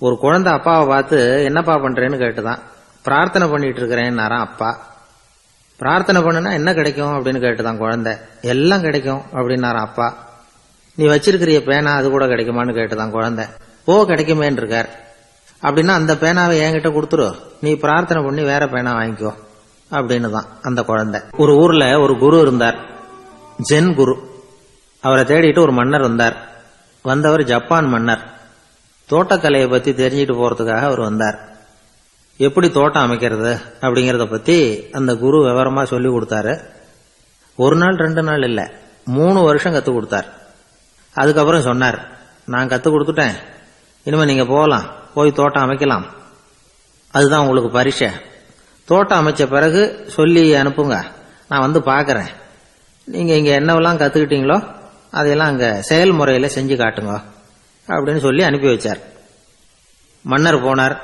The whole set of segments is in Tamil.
ஒரு குழந்தை அப்பாவை பார்த்து என்னப்பா பண்றேன்னு கேட்டுதான். பிரார்த்தனை பண்ணிட்டு இருக்கிறேன்னாராம் அப்பா. பிரார்த்தனை பண்ணுனா என்ன கிடைக்கும் அப்படின்னு கேட்டுதான் குழந்தை. எல்லாம் கிடைக்கும் அப்படின்னாராம் அப்பா. நீ வச்சிருக்கிறிய பேனா அது கூட கிடைக்குமான்னு கேட்டுதான் குழந்தை. கிடைக்குமேன்னு இருக்கார். அப்படின்னா அந்த பேனாவை என்கிட்ட கொடுத்துரு, நீ பிரார்த்தனை பண்ணி வேற பேனா வாங்கிக்கோ அப்படின்னு தான் அந்த குழந்தை. ஒரு ஊர்ல ஒரு குரு இருந்தார், ஜென் குரு. அவரை தேடிட்டு ஒரு மன்னர் வந்தார். வந்தவர் ஜப்பான் மன்னர். தோட்டக்கலையை பத்தி தெரிஞ்சுட்டு போறதுக்காக அவர் வந்தார். எப்படி தோட்டம் அமைக்கிறது அப்படிங்கறத பத்தி அந்த குரு விவரமா சொல்லி கொடுத்தாரு. ஒரு நாள் 2 நாள் இல்ல, 3 வருஷம் கத்து கொடுத்தார். அதுக்கப்புறம் சொன்னார், நான் கத்து கொடுத்துட்டேன், இனிமே நீங்க போகலாம், போய் தோட்டம் அமைக்கலாம், அதுதான் உங்களுக்கு பரிசை. தோட்டம் அமைச்ச பிறகு சொல்லி அனுப்புங்க, நான் வந்து பாக்கிறேன். நீங்க இங்க என்னவெல்லாம் கத்துக்கிட்டீங்களோ அதையெல்லாம் அங்க செயல்முறையில செஞ்சு காட்டுங்க அப்படின்னு சொல்லி அனுப்பி வச்சார். மன்னர் போனார்.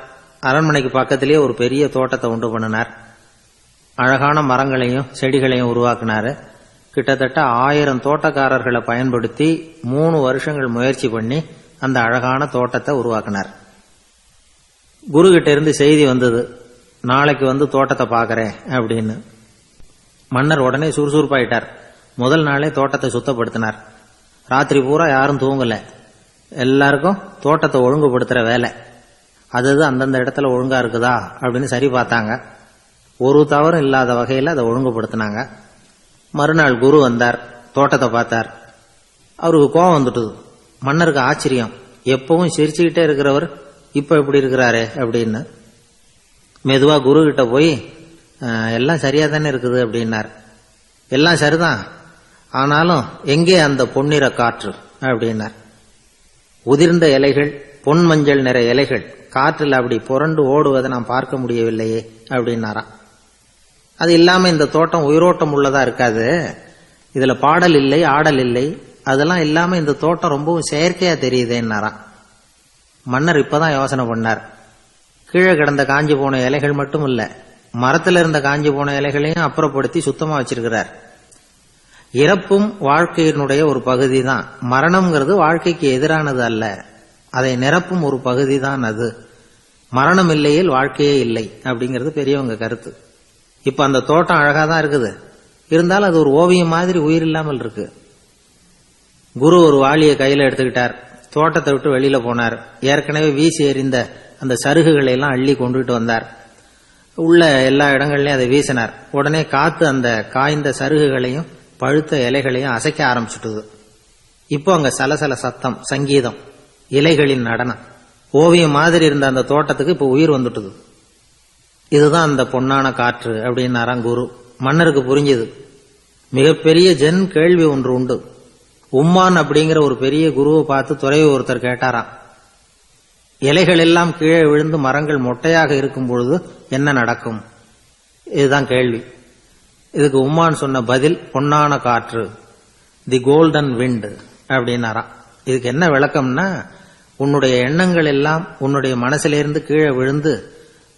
அரண்மனைக்கு பக்கத்திலேயே ஒரு பெரிய தோட்டத்தை உண்டு பண்ணினார். அழகான மரங்களையும் செடிகளையும் உருவாக்கினாரு. கிட்டத்தட்ட 1000 தோட்டக்காரர்களை பயன்படுத்தி 3 வருஷங்கள் முயற்சி பண்ணி அந்த அழகான தோட்டத்தை உருவாக்கினார். குரு கிட்ட இருந்து செய்தி வந்தது, நாளைக்கு வந்து தோட்டத்தை பாக்கிறேன் அப்படின்னு. மன்னர் உடனே சுறுசுறுப்பாயிட்டார். முதல் நாளே தோட்டத்தை சுத்தப்படுத்தினார். ராத்திரி பூரா யாரும் தூங்கல. எல்லாருக்கும் தோட்டத்தை ஒழுங்குபடுத்துற வேலை. அது அந்தந்த இடத்துல ஒழுங்கா இருக்குதா அப்படின்னு சரி பார்த்தாங்க. ஒரு தவறும் இல்லாத வகையில் அதை ஒழுங்குபடுத்தினாங்க. மறுநாள் குரு வந்தார், தோட்டத்தை பார்த்தார். அவருக்கு கோபம் வந்துட்டுது. மன்னருக்கு ஆச்சரியம், எப்பவும் சிரிச்சுக்கிட்டே இருக்கிறவர் இப்ப எப்படி இருக்கிறாரு அப்படின்னு. மெதுவா குரு கிட்ட போய் எல்லாம் சரியா தானே இருக்குது அப்படின்னார். எல்லாம் சரிதான், ஆனாலும் எங்கே அந்த பொன்னிற காற்று அப்படின்னார். உதிர்ந்த இலைகள், பொன் மஞ்சள் நிற இலைகள் காற்றில் அப்படி புரண்டு ஓடுவதை நான் பார்க்க முடியவில்லையே அப்படின்னாராம். அது இல்லாம இந்த தோட்டம் உயிரோட்டம் உள்ளதா இருக்காது, இதுல பாடல் இல்லை, ஆடல் இல்லை, அதெல்லாம் இல்லாம இந்த தோட்டம் ரொம்பவும் செயற்கையா தெரியுதேன்னாராம். மன்னர் இப்பதான் யோசனை பண்ணார். கீழே கிடந்த காஞ்சி போன இலைகள் மட்டும் இல்ல, மரத்துல இருந்த காஞ்சி போன இலைகளையும் அப்புறப்படுத்தி சுத்தமா வச்சிருக்கிறார். இறப்பும் வாழ்க்கையினுடைய ஒரு பகுதி தான். மரணம்ங்கிறது வாழ்க்கைக்கு எதிரானது அல்ல, அதை நிரப்பும் ஒரு பகுதி தான் அது. மரணம் இல்லையில் வாழ்க்கையே இல்லை அப்படிங்கிறது பெரியவங்க கருத்து. இப்ப அந்த தோட்டம் அழகா தான் இருக்குது, இருந்தாலும் அது ஒரு ஓவியம் மாதிரி உயிர் இல்லாமல் இருக்கு. குரு ஒரு வாளியை கையில எடுத்துக்கிட்டார். தோட்டத்தை விட்டு வெளியில போனார். ஏற்கனவே வீசி எறிந்த அந்த சருகுகளை எல்லாம் அள்ளி கொண்டுட்டு வந்தார். உள்ள எல்லா இடங்கள்லயும் அதை வீசினார். உடனே காத்து அந்த காய்ந்த சருகுகளையும் பழுத்த இலைகளையும் அசைக்க ஆரம்பிச்சுட்டுது. இப்போ அங்க சலசல சத்தம், சங்கீதம், இலைகளின் நடனம். ஓவியம் மாதிரி இருந்த அந்த தோட்டத்துக்கு இப்ப உயிர் வந்துட்டுது. இதுதான் அந்த பொன்னான காற்று அப்படின்னாராம் குரு. மன்னருக்கு புரிஞ்சது. மிகப்பெரிய ஜென் கேள்வி ஒன்று உண்டு. உம்மான் அப்படிங்கிற ஒரு பெரிய குருவை பார்த்து துறவி ஒருத்தர் கேட்டாராம், இலைகள் எல்லாம் கீழே விழுந்து மரங்கள் மொட்டையாக இருக்கும் பொழுது என்ன நடக்கும்? இதுதான் கேள்வி. இதுக்கு உம்மான் சொன்ன பதில் பொன்னான காற்று, தி கோல்டன் விண்ட் அப்படின்னாராம். இதுக்கு என்ன விளக்கம்னா, உன்னுடைய எண்ணங்கள் எல்லாம் உன்னுடைய மனசிலிருந்து கீழே விழுந்து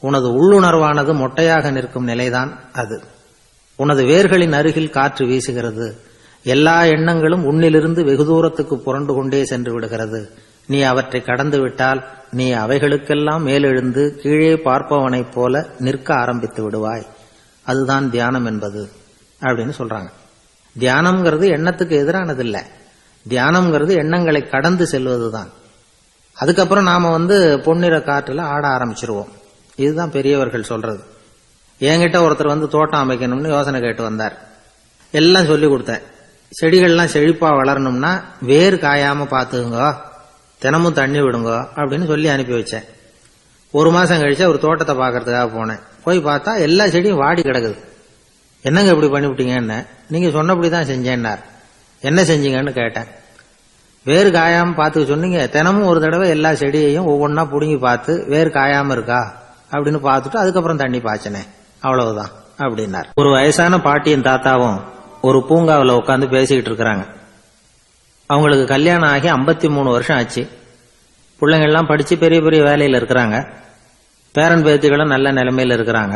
உனது உள்ளுணர்வானது மொட்டையாக நிற்கும் நிலைதான் அது. உனது வேர்களின் அருகில் காற்று வீசுகிறது. எல்லா எண்ணங்களும் உன்னிலிருந்து வெகு தூரத்துக்கு புரண்டு கொண்டே சென்று விடுகிறது. நீ அவற்றை கடந்து விட்டால் நீ அவைகளுக்கெல்லாம் மேலெழுந்து கீழே பார்ப்பவனைப் போல நிற்க ஆரம்பித்து விடுவாய். அதுதான் தியானம் என்பது அப்படின்னு சொல்றாங்க. தியானம்ங்கிறது எண்ணத்துக்கு எதிரானது இல்ல, தியானம்ங்கிறது எண்ணங்களை கடந்து செல்வதுதான். அதுக்கப்புறம் நாம பொன்னிற காற்றுல ஆட ஆரம்பிச்சிருவோம். இதுதான் பெரியவர்கள் சொல்றது. என்கிட்ட ஒருத்தர் தோட்டம் அமைக்கணும்னு யோசனை கேட்டு வந்தார். எல்லாம் சொல்லி கொடுத்தேன். செடிகள்லாம் செழிப்பா வளரணும்னா வேர் காயாம பாத்துக்குங்க, தினமும் தண்ணி விடுங்க அப்படின்னு சொல்லி அனுப்பி வச்சேன். 1 மாசம் கழிச்சு ஒரு தோட்டத்தை பாக்கிறதுக்காக போனேன். போய் பார்த்தா எல்லா செடியும் வாடி கிடக்குது. என்னங்க இப்படி பண்ணிவிட்டீங்கன்னு. நீங்க சொன்னபடிதான் செஞ்சேன்னார். என்ன செஞ்சீங்கன்னு கேட்டேன். வேறு காயாம பாத்துக்க சொன்னீங்க, தினமும் ஒரு தடவை எல்லா செடியையும் ஒவ்வொன்னா புடுங்கி பார்த்து வேர் காயாம இருக்கா அப்படின்னு பார்த்துட்டு அதுக்கப்புறம் தண்ணி பாய்ச்சனே, அவ்வளவுதான் அப்படின்னார். ஒரு வயசான பாட்டியின் தாத்தாவும் ஒரு பூங்காவில் உட்காந்து பேசிக்கிட்டு இருக்கிறாங்க. அவங்களுக்கு கல்யாணம் ஆகி 53 வருஷம் ஆச்சு. பிள்ளைங்கள்லாம் படிச்சு பெரிய பெரிய வேலையில இருக்கிறாங்க. பேரன் பேத்திகளும் நல்ல நிலைமையில இருக்கிறாங்க.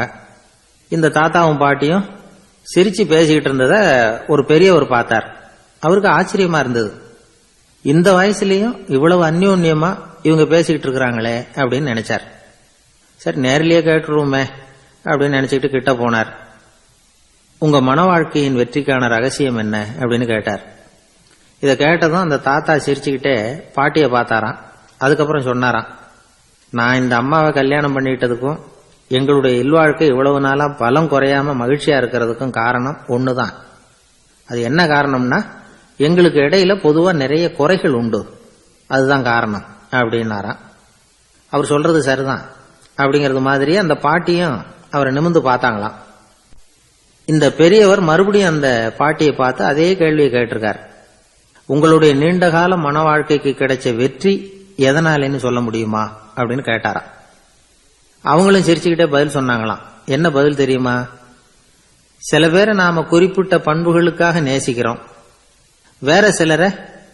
இந்த தாத்தாவும் பாட்டியும் சிரிச்சு பேசிக்கிட்டு இருந்தத ஒரு பெரியவர் பார்த்தார். அவருக்கு ஆச்சரியமா இருந்தது. இந்த வயசுலயும் இவ்வளவு அந்யோன்யமா இவங்க பேசிக்கிட்டு இருக்கிறாங்களே அப்படின்னு நினைச்சார். சரி நேரிலேயே கேட்டுருவோமே அப்படின்னு நினைச்சுக்கிட்டு கிட்ட போனார். உங்க மன வாழ்க்கையின் வெற்றிக்கான ரகசியம் என்ன அப்படின்னு கேட்டார். இதை கேட்டதும் அந்த தாத்தா சிரிச்சுக்கிட்டே பாட்டியை பார்த்தாராம். அதுக்கப்புறம் சொன்னாராம், நான் இந்த அம்மாவை கல்யாணம் பண்ணிட்டதுக்கும் எங்களுடைய இல்வாழ்க்கை இவ்வளவு நாளா பலம் குறையாம மகிழ்ச்சியா இருக்கிறதுக்கும் காரணம் ஒண்ணுதான். அது என்ன காரணம்னா, எங்களுக்கு இடையில பொதுவா நிறைய குறைகள் உண்டு, அதுதான் காரணம் அப்படின்னாராம். அவர் சொல்றது சரிதான் அப்படிங்கிறது மாதிரி அந்த பாட்டியும் அவரை நிமிர்ந்து பார்த்தாங்களாம். இந்த பெரியவர் மறுபடியும் அந்த பாட்டியை பார்த்து அதே கேள்வியை கேட்டிருக்கார். உங்களுடைய நீண்டகால மன வாழ்க்கைக்கு கிடைச்ச வெற்றி எதனாலேன்னு சொல்ல முடியுமா அப்படின்னு கேட்டாராம். அவங்களும் சிரிச்சுக்கிட்டே பதில் சொன்னாங்களாம். என்ன பதில் தெரியுமா? சில பேரை நாம குறிப்பிட்ட பண்புகளுக்காக நேசிக்கிறோம், வேற சிலரை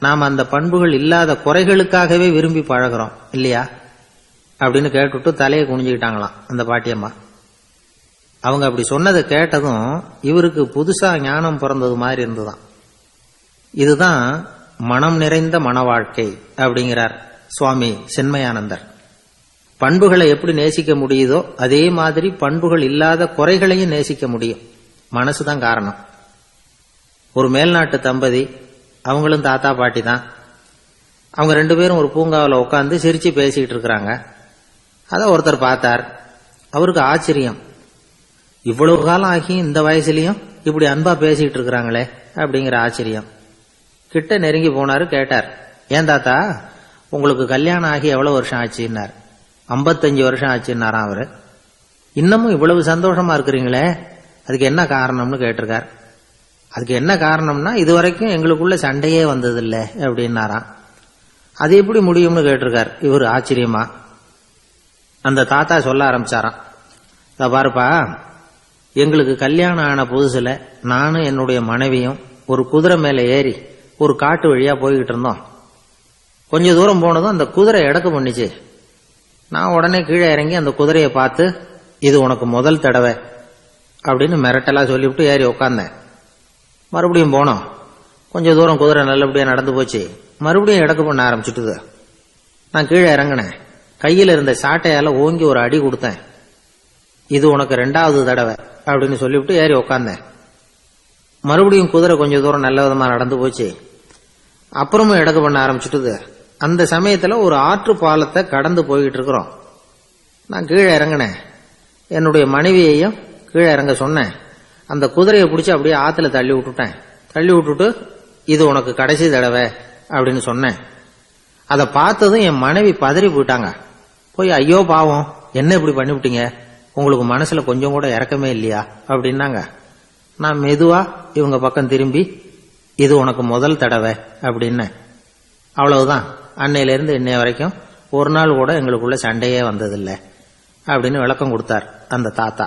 நாம அந்த பண்புகள் இல்லாத குறைகளுக்காகவே விரும்பி பழகிறோம் இல்லையா அப்படின்னு கேட்டுட்டு தலையை குனிஞ்சுக்கிட்டாங்களாம் அந்த பாட்டியம்மா. அவங்க அப்படி சொன்னதை கேட்டதும் இவருக்கு புதுசா ஞானம் பிறந்தது மாதிரி இருந்துதான். இதுதான் மனம் நிறைந்த மன வாழ்க்கை அப்படிங்கிறார் சுவாமி சின்மயானந்தர். பண்புகளை எப்படி நேசிக்க முடியுதோ அதே மாதிரி பண்புகள் இல்லாத குறைகளையும் நேசிக்க முடியும். மனசுதான் காரணம். ஒரு மேல்நாட்டு தம்பதி, அவங்களும் தாத்தா பாட்டி தான். அவங்க 2 பேரும் ஒரு பூங்காவில் உட்காந்து சிரிச்சு பேசிக்கிட்டு இருக்கிறாங்க. அதை ஒருத்தர் பார்த்தார். அவருக்கு ஆச்சரியம், இவ்வளவு காலம் ஆகி இந்த வயசுலயும் இப்படி அன்பா பேசிக்கிட்டு இருக்கிறாங்களே அப்படிங்கிற ஆச்சரியம். கிட்ட நெருங்கி போனாரு. கேட்டார், ஏன் தாத்தா உங்களுக்கு கல்யாணம் ஆகி எவ்வளவு வருஷம் ஆச்சுன்னார். 55 வருஷம் ஆச்சுன்னாராம் அவரு. இன்னமும் இவ்வளவு சந்தோஷமா இருக்கிறீங்களே, அதுக்கு என்ன காரணம்னு கேட்டிருக்கார். அதுக்கு என்ன காரணம்னா, இதுவரைக்கும் எங்களுக்குள்ள சண்டையே வந்ததில்லை அப்படின்னாராம். அது எப்படி முடியும்னு கேட்டிருக்கார் இவர் ஆச்சரியமா. அந்த தாத்தா சொல்ல ஆரம்பிச்சாராம், இத பாருப்பா, எங்களுக்கு கல்யாணம் ஆன புதுசுல நானும் என்னுடைய மனைவியும் ஒரு குதிரை மேல ஏறி ஒரு காட்டு வழியா போய்கிட்டு இருந்தோம். கொஞ்ச தூரம் போனதும் அந்த குதிரை எடக்கு பண்ணிச்சு. நான் உடனே கீழே இறங்கி அந்த குதிரையை பார்த்து, இது உனக்கு முதல் தடவை அப்படின்னு மிரட்டலா சொல்லிவிட்டு ஏறி உட்கார்ந்தேன். மறுபடியும் போனோம். கொஞ்ச தூரம் குதிரை நல்லபடியா நடந்து போச்சு. மறுபடியும் எடக்கு பண்ண ஆரம்பிச்சுட்டுது. நான் கீழே இறங்கினேன். கையில் இருந்த சாட்டையால ஓங்கி ஒரு அடி கொடுத்தேன். இது உனக்கு 2வது தடவை அப்படின்னு சொல்லிவிட்டு ஏறி உட்கார்ந்தேன். மறுபடியும் குதிரை கொஞ்ச தூரம் நல்ல விதமா நடந்து போச்சு. அப்புறமும் எடக்கு பண்ண ஆரம்பிச்சுட்டுது. அந்த சமயத்துல ஒரு ஆற்று பாலத்தை கடந்து போய்கிட்டு இருக்கிறோம். நான் கீழே இறங்கினேன். என்னுடைய மனைவியையும் கீழே இறங்க சொன்னேன். அந்த குதிரையை பிடிச்சி அப்படியே ஆத்துல தள்ளி விட்டுட்டேன். தள்ளி விட்டுட்டு, இது உனக்கு கடைசி தடவை அப்படின்னு சொன்னேன். அதை பார்த்ததும் என் மனைவி பதறி போயிட்டாங்க. போய், ஐயோ பாவம், என்ன இப்படி பண்ணிவிட்டீங்க, உங்களுக்கு மனசுல கொஞ்சம் கூட இறக்கமே இல்லையா அப்படின்னாங்க. நான் மெதுவா இவங்க பக்கம் திரும்பி, இது உனக்கு முதல் தடவை அப்படின்னு. அவ்வளவுதான், அன்னையிலிருந்து இன்னைய வரைக்கும் ஒரு நாள் கூட எங்களுக்குள்ள சண்டையே வந்ததில்லை அப்படின்னு விளக்கம் கொடுத்தார் அந்த தாத்தா.